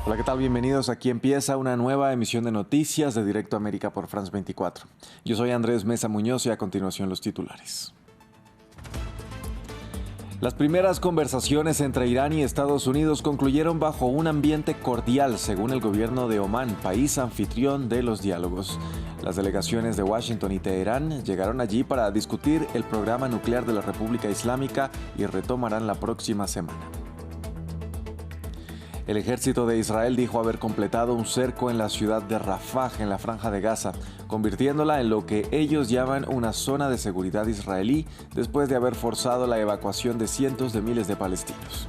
Hola, ¿qué tal? Bienvenidos. Aquí empieza una nueva emisión de noticias de Directo América por France 24. Yo soy Andrés Mesa Muñoz y a continuación los titulares. Las primeras conversaciones entre Irán y Estados Unidos concluyeron bajo un ambiente cordial, según el gobierno de Omán, país anfitrión de los diálogos. Las delegaciones de Washington y Teherán llegaron allí para discutir el programa nuclear de la República Islámica y retomarán la próxima semana. El ejército de Israel dijo haber completado un cerco en la ciudad de Rafah, en la Franja de Gaza, convirtiéndola en lo que ellos llaman una zona de seguridad israelí después de haber forzado la evacuación de cientos de miles de palestinos.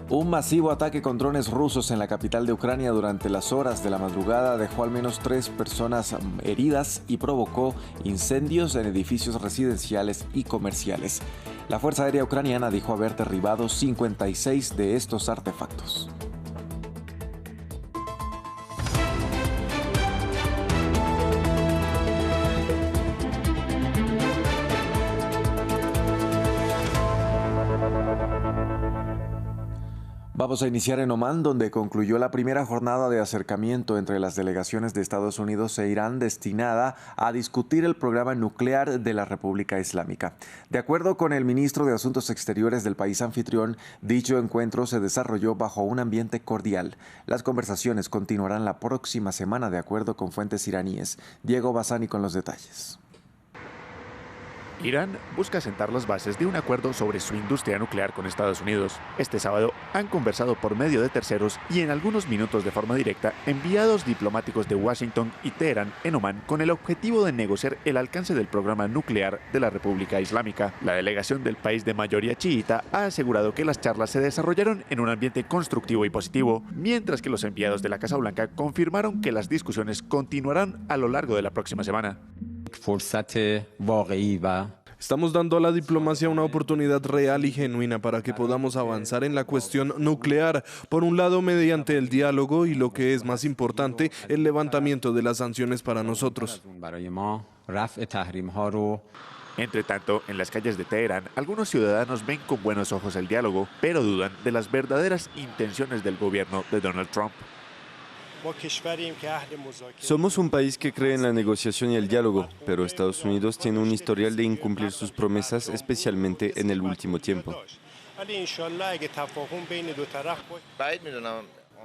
Un masivo ataque con drones rusos en la capital de Ucrania durante las horas de la madrugada dejó al menos 3 personas heridas y provocó incendios en edificios residenciales y comerciales. La Fuerza Aérea Ucraniana dijo haber derribado 56 de estos artefactos. Vamos a iniciar en Omán, donde concluyó la primera jornada de acercamiento entre las delegaciones de Estados Unidos e Irán destinada a discutir el programa nuclear de la República Islámica. De acuerdo con el ministro de Asuntos Exteriores del país anfitrión, dicho encuentro se desarrolló bajo un ambiente cordial. Las conversaciones continuarán la próxima semana, de acuerdo con fuentes iraníes. Diego Bassani con los detalles. Irán busca sentar las bases de un acuerdo sobre su industria nuclear con Estados Unidos. Este sábado han conversado por medio de terceros y en algunos minutos de forma directa enviados diplomáticos de Washington y Teherán en Omán con el objetivo de negociar el alcance del programa nuclear de la República Islámica. La delegación del país de mayoría chiita ha asegurado que las charlas se desarrollaron en un ambiente constructivo y positivo, mientras que los enviados de la Casa Blanca confirmaron que las discusiones continuarán a lo largo de la próxima semana. Estamos dando a la diplomacia una oportunidad real y genuina para que podamos avanzar en la cuestión nuclear, por un lado mediante el diálogo y, lo que es más importante, el levantamiento de las sanciones para nosotros. Entre tanto, en las calles de Teherán, algunos ciudadanos ven con buenos ojos el diálogo, pero dudan de las verdaderas intenciones del gobierno de Donald Trump. Somos un país que cree en la negociación y el diálogo, pero Estados Unidos tiene un historial de incumplir sus promesas, especialmente en el último tiempo.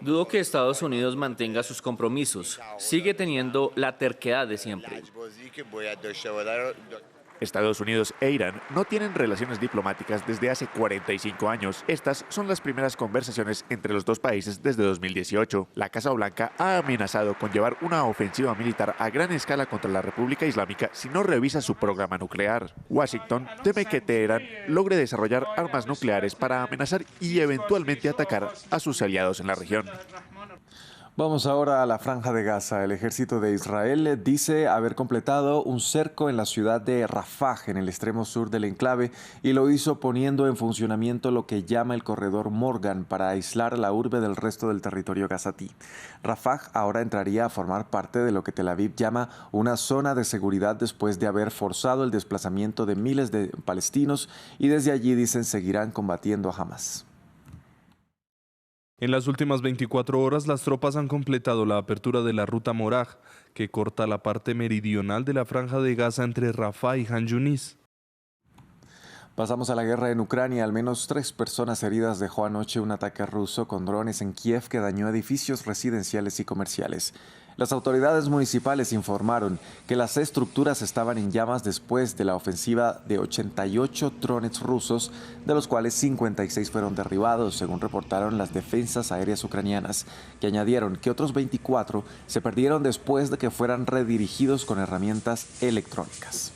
Dudo que Estados Unidos mantenga sus compromisos. Sigue teniendo la terquedad de siempre. Estados Unidos e Irán no tienen relaciones diplomáticas desde hace 45 años. Estas son las primeras conversaciones entre los dos países desde 2018. La Casa Blanca ha amenazado con llevar una ofensiva militar a gran escala contra la República Islámica si no revisa su programa nuclear. Washington teme que Teherán logre desarrollar armas nucleares para amenazar y eventualmente atacar a sus aliados en la región. Vamos ahora a la Franja de Gaza. El ejército de Israel dice haber completado un cerco en la ciudad de Rafah, en el extremo sur del enclave, y lo hizo poniendo en funcionamiento lo que llama el corredor Morgan para aislar la urbe del resto del territorio gazatí. Rafah ahora entraría a formar parte de lo que Tel Aviv llama una zona de seguridad después de haber forzado el desplazamiento de miles de palestinos, y desde allí dicen seguirán combatiendo a Hamas. En las últimas 24 horas, las tropas han completado la apertura de la ruta Moraj, que corta la parte meridional de la Franja de Gaza entre Rafah y Han Yunis. Pasamos a la guerra en Ucrania. Al menos 3 personas heridas dejó anoche un ataque ruso con drones en Kiev que dañó edificios residenciales y comerciales. Las autoridades municipales informaron que las estructuras estaban en llamas después de la ofensiva de 88 drones rusos, de los cuales 56 fueron derribados, según reportaron las defensas aéreas ucranianas, que añadieron que otros 24 se perdieron después de que fueran redirigidos con herramientas electrónicas.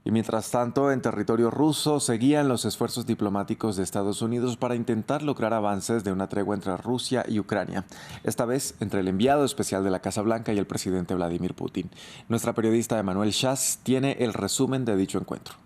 Y mientras tanto, en territorio ruso seguían los esfuerzos diplomáticos de Estados Unidos para intentar lograr avances de una tregua entre Rusia y Ucrania, esta vez entre el enviado especial de la Casa Blanca y el presidente Vladimir Putin. Nuestra periodista Emanuel Shaz tiene el resumen de dicho encuentro.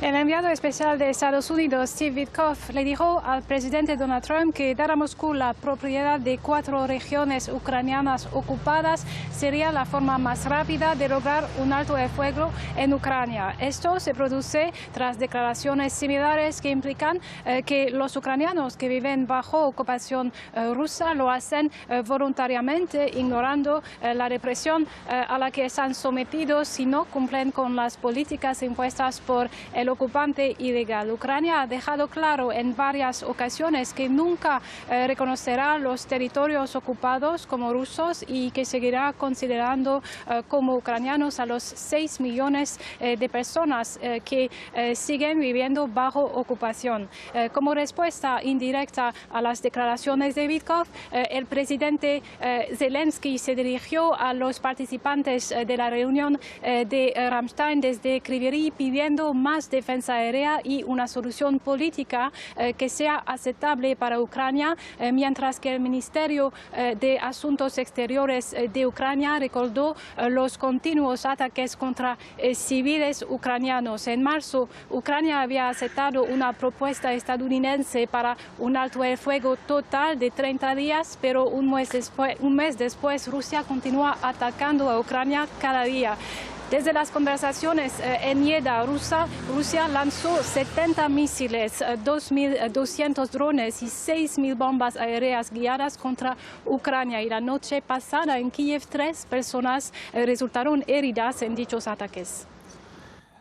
El enviado especial de Estados Unidos, Steve Witkoff, le dijo al presidente Donald Trump que dar a Moscú la propiedad de 4 regiones ucranianas ocupadas sería la forma más rápida de lograr un alto el fuego en Ucrania. Esto se produce tras declaraciones similares que implican que los ucranianos que viven bajo ocupación rusa lo hacen voluntariamente, ignorando la represión a la que están sometidos si no cumplen con las políticas impuestas por el ocupante ilegal. Ucrania ha dejado claro en varias ocasiones que nunca reconocerá los territorios ocupados como rusos y que seguirá considerando como ucranianos a los 6 millones de personas que siguen viviendo bajo ocupación. Como respuesta indirecta a las declaraciones de Witkoff, el presidente Zelensky se dirigió a los participantes de la reunión de Ramstein desde Kryvyi pidiendo más defensa aérea y una solución política que sea aceptable para Ucrania, mientras que el Ministerio de Asuntos Exteriores de Ucrania recordó los continuos ataques contra civiles ucranianos. En marzo, Ucrania había aceptado una propuesta estadounidense para un alto el fuego total de 30 días, pero un mes después Rusia continúa atacando a Ucrania cada día. Desde las conversaciones en Yeda, Rusia lanzó 70 misiles, 2.200 drones y 6.000 bombas aéreas guiadas contra Ucrania. Y la noche pasada en Kiev 3 personas resultaron heridas en dichos ataques.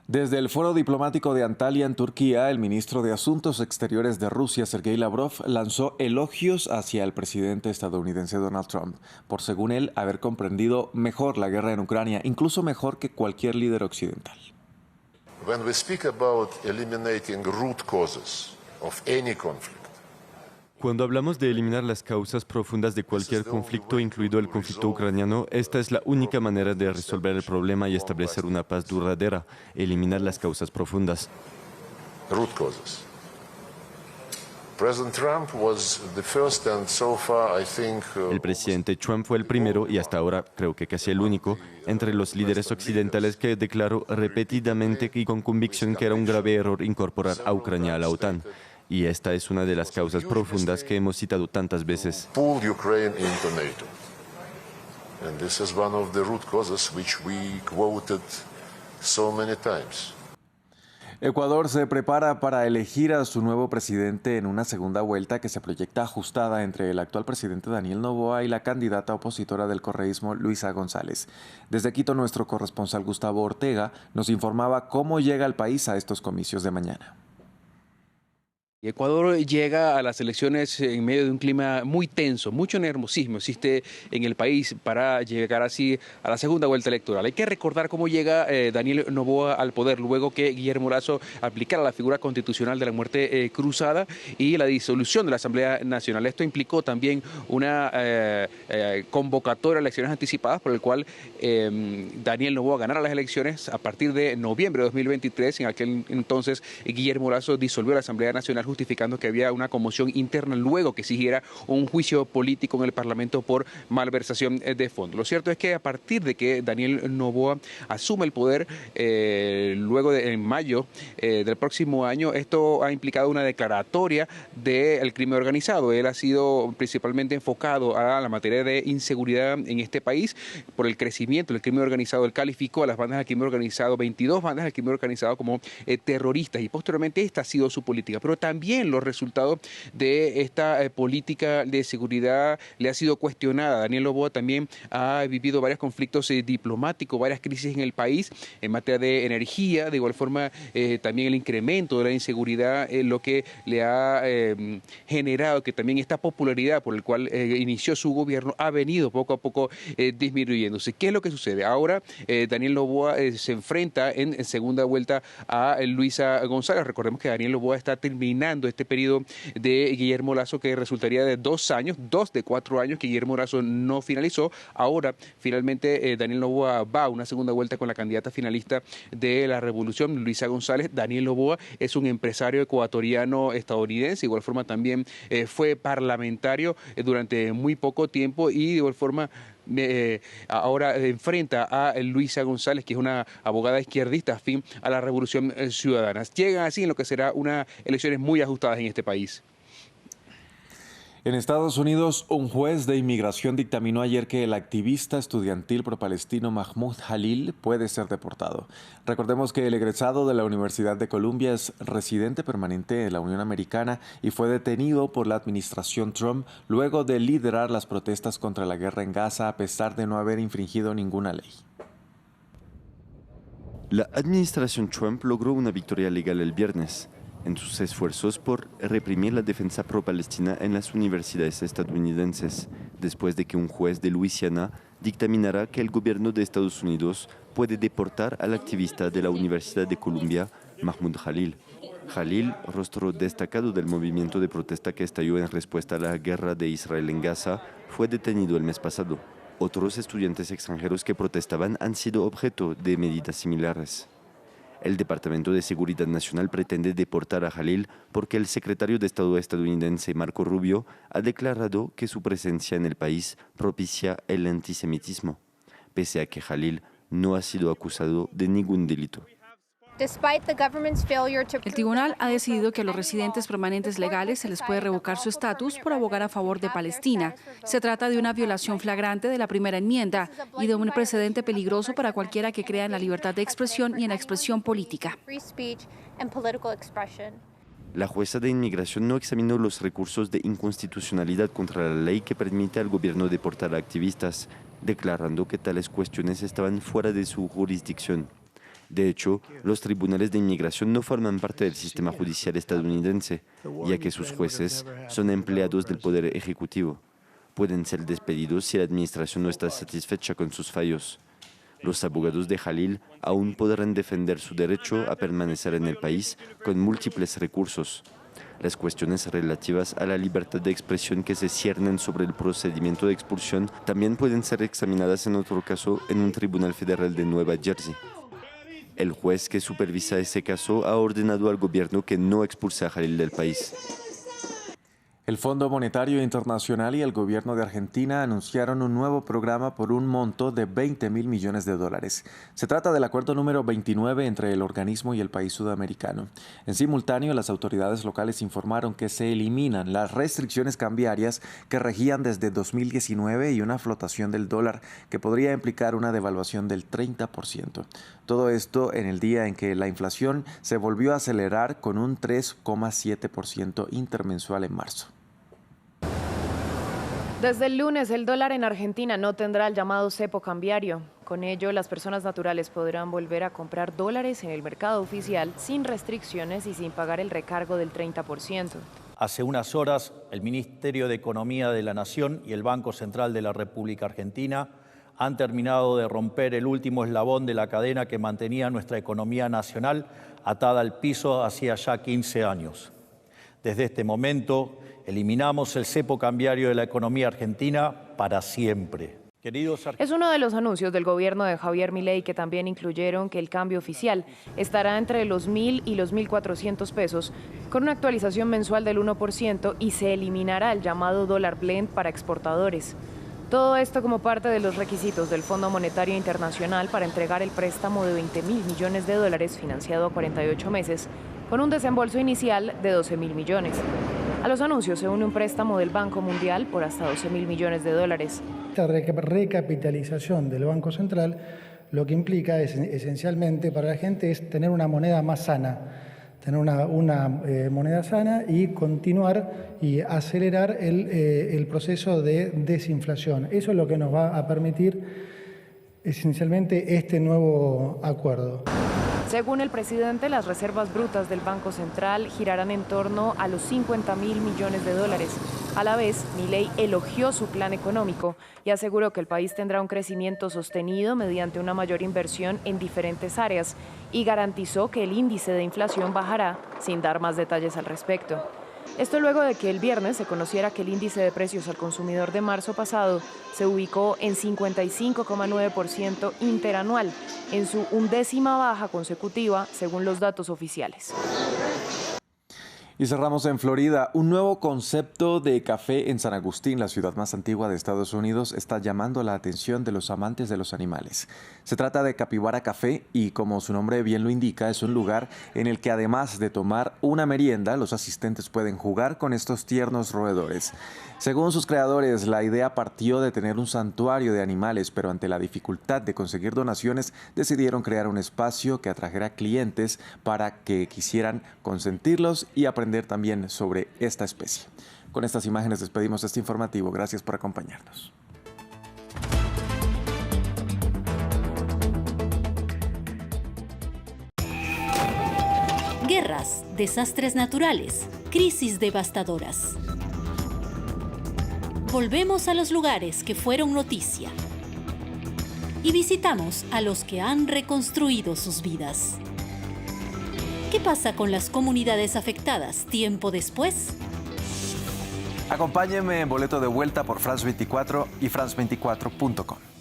Desde el foro diplomático de Antalya en Turquía, el ministro de Asuntos Exteriores de Rusia, Sergei Lavrov, lanzó elogios hacia el presidente estadounidense Donald Trump por, según él, haber comprendido mejor la guerra en Ucrania, incluso mejor que cualquier líder occidental. When we speak about eliminating root causes of any conflict, Cuando hablamos de eliminar las causas profundas de cualquier conflicto, incluido el conflicto ucraniano, esta es la única manera de resolver el problema y establecer una paz duradera, eliminar las causas profundas. root causes. President Trump was the first and so far, I think, El presidente Trump fue el primero y hasta ahora creo que casi el único entre los líderes occidentales que declaró repetidamente y con convicción que era un grave error incorporar a Ucrania a la OTAN. Y esta es una de las causas profundas que hemos citado tantas veces. pull Ukraine into NATO. And this is one of the root causes which we quoted so many times. Ecuador se prepara para elegir a su nuevo presidente en una segunda vuelta que se proyecta ajustada entre el actual presidente Daniel Noboa y la candidata opositora del correísmo Luisa González. Desde Quito, nuestro corresponsal Gustavo Ortega nos informaba cómo llega el país a estos comicios de mañana. Ecuador llega a las elecciones en medio de un clima muy tenso, mucho nerviosismo existe en el país para llegar así a la segunda vuelta electoral. Hay que recordar cómo llega Daniel Noboa al poder luego que Guillermo Lasso aplicara la figura constitucional de la muerte cruzada y la disolución de la Asamblea Nacional. Esto implicó también una convocatoria a elecciones anticipadas por el cual Daniel Noboa ganara las elecciones a partir de noviembre de 2023. En aquel entonces Guillermo Lasso disolvió la Asamblea Nacional justificando que había una conmoción interna luego que exigiera un juicio político en el Parlamento por malversación de fondos. Lo cierto es que a partir de que Daniel Noboa asume el poder luego en mayo del próximo año, esto ha implicado una declaratoria del crimen organizado. Él ha sido principalmente enfocado a la materia de inseguridad en este país por el crecimiento del crimen organizado. Él calificó a las bandas del crimen organizado, 22 bandas del crimen organizado como terroristas y posteriormente esta ha sido su política. Pero también los resultados de esta política de seguridad le ha sido cuestionada. Daniel Noboa también ha vivido varios conflictos diplomáticos, varias crisis en el país en materia de energía, de igual forma también el incremento de la inseguridad, lo que le ha generado que también esta popularidad por el cual inició su gobierno ha venido poco a poco disminuyéndose. ¿Qué es lo que sucede? Ahora Daniel Noboa se enfrenta en segunda vuelta a Luisa González. Recordemos que Daniel Noboa está terminando este periodo de Guillermo Lasso que resultaría de 2 años, 2 de 4 años que Guillermo Lasso no finalizó. Ahora finalmente Daniel Noboa va a una segunda vuelta con la candidata finalista de la revolución, Luisa González. Daniel Noboa es un empresario ecuatoriano estadounidense, de igual forma también fue parlamentario durante muy poco tiempo y de igual forma ahora enfrenta a Luisa González, que es una abogada izquierdista afín a la Revolución Ciudadana. Llegan así en lo que será unas elecciones muy ajustadas en este país. En Estados Unidos, un juez de inmigración dictaminó ayer que el activista estudiantil pro-palestino Mahmoud Jalil puede ser deportado. Recordemos que el egresado de la Universidad de Columbia es residente permanente de la Unión Americana y fue detenido por la administración Trump luego de liderar las protestas contra la guerra en Gaza a pesar de no haber infringido ninguna ley. La administración Trump logró una victoria legal el viernes en sus esfuerzos por reprimir la defensa pro-palestina en las universidades estadounidenses, después de que un juez de Luisiana dictaminara que el gobierno de Estados Unidos puede deportar al activista de la Universidad de Columbia, Mahmoud Jalil. Jalil, rostro destacado del movimiento de protesta que estalló en respuesta a la guerra de Israel en Gaza, fue detenido el mes pasado. Otros estudiantes extranjeros que protestaban han sido objeto de medidas similares. El Departamento de Seguridad Nacional pretende deportar a Jalil porque el secretario de Estado estadounidense Marco Rubio ha declarado que su presencia en el país propicia el antisemitismo, pese a que Jalil no ha sido acusado de ningún delito. El tribunal ha decidido que a los residentes permanentes legales se les puede revocar su estatus por abogar a favor de Palestina. Se trata de una violación flagrante de la primera enmienda y de un precedente peligroso para cualquiera que crea en la libertad de expresión y en la expresión política. La jueza de inmigración no examinó los recursos de inconstitucionalidad contra la ley que permite al gobierno deportar a activistas, declarando que tales cuestiones estaban fuera de su jurisdicción. De hecho, los tribunales de inmigración no forman parte del sistema judicial estadounidense, ya que sus jueces son empleados del Poder Ejecutivo. Pueden ser despedidos si la administración no está satisfecha con sus fallos. Los abogados de Jalil aún podrán defender su derecho a permanecer en el país con múltiples recursos. Las cuestiones relativas a la libertad de expresión que se ciernen sobre el procedimiento de expulsión también pueden ser examinadas en otro caso en un tribunal federal de Nueva Jersey. El juez que supervisa ese caso ha ordenado al gobierno que no expulse a Jalil del país. El Fondo Monetario Internacional y el gobierno de Argentina anunciaron un nuevo programa por un monto de $20.000 millones. Se trata del acuerdo número 29 entre el organismo y el país sudamericano. En simultáneo, las autoridades locales informaron que se eliminan las restricciones cambiarias que regían desde 2019 y una flotación del dólar que podría implicar una devaluación del 30%. Todo esto en el día en que la inflación se volvió a acelerar con un 3,7% intermensual en marzo. Desde el lunes, el dólar en Argentina no tendrá el llamado cepo cambiario. Con ello, las personas naturales podrán volver a comprar dólares en el mercado oficial sin restricciones y sin pagar el recargo del 30%. Hace unas horas, el Ministerio de Economía de la Nación y el Banco Central de la República Argentina han terminado de romper el último eslabón de la cadena que mantenía nuestra economía nacional atada al piso hacía ya 15 años. Desde este momento, eliminamos el cepo cambiario de la economía argentina para siempre. Es uno de los anuncios del gobierno de Javier Milei que también incluyeron que el cambio oficial estará entre los 1.000 y los 1.400 pesos, con una actualización mensual del 1% y se eliminará el llamado dólar blend para exportadores. Todo esto como parte de los requisitos del Fondo Monetario Internacional para entregar el préstamo de $20.000 millones financiado a 48 meses, con un desembolso inicial de $12.000 millones. A los anuncios se une un préstamo del Banco Mundial por hasta $12.000 millones. Esta recapitalización del Banco Central lo que implica es, esencialmente para la gente es tener una moneda más sana, tener una moneda sana y continuar y acelerar el proceso de desinflación. Eso es lo que nos va a permitir esencialmente este nuevo acuerdo. Según el presidente, las reservas brutas del Banco Central girarán en torno a los $50.000 millones. A la vez, Milei elogió su plan económico y aseguró que el país tendrá un crecimiento sostenido mediante una mayor inversión en diferentes áreas y garantizó que el índice de inflación bajará, sin dar más detalles al respecto. Esto luego de que el viernes se conociera que el índice de precios al consumidor de marzo pasado se ubicó en 55,9% interanual, en su 11ª baja consecutiva, según los datos oficiales. Y cerramos en Florida. Un nuevo concepto de café en San Agustín, la ciudad más antigua de Estados Unidos, está llamando la atención de los amantes de los animales. Se trata de Capibara Café y, como su nombre bien lo indica, es un lugar en el que, además de tomar una merienda, los asistentes pueden jugar con estos tiernos roedores. Según sus creadores, la idea partió de tener un santuario de animales, pero ante la dificultad de conseguir donaciones, decidieron crear un espacio que atrajera clientes para que quisieran consentirlos y aprender también sobre esta especie. Con estas imágenes despedimos este informativo. Gracias por acompañarnos. Guerras, desastres naturales, crisis devastadoras. Volvemos a los lugares que fueron noticia y visitamos a los que han reconstruido sus vidas. ¿Qué pasa con las comunidades afectadas tiempo después? Acompáñenme en boleto de vuelta por France 24 y France24.com.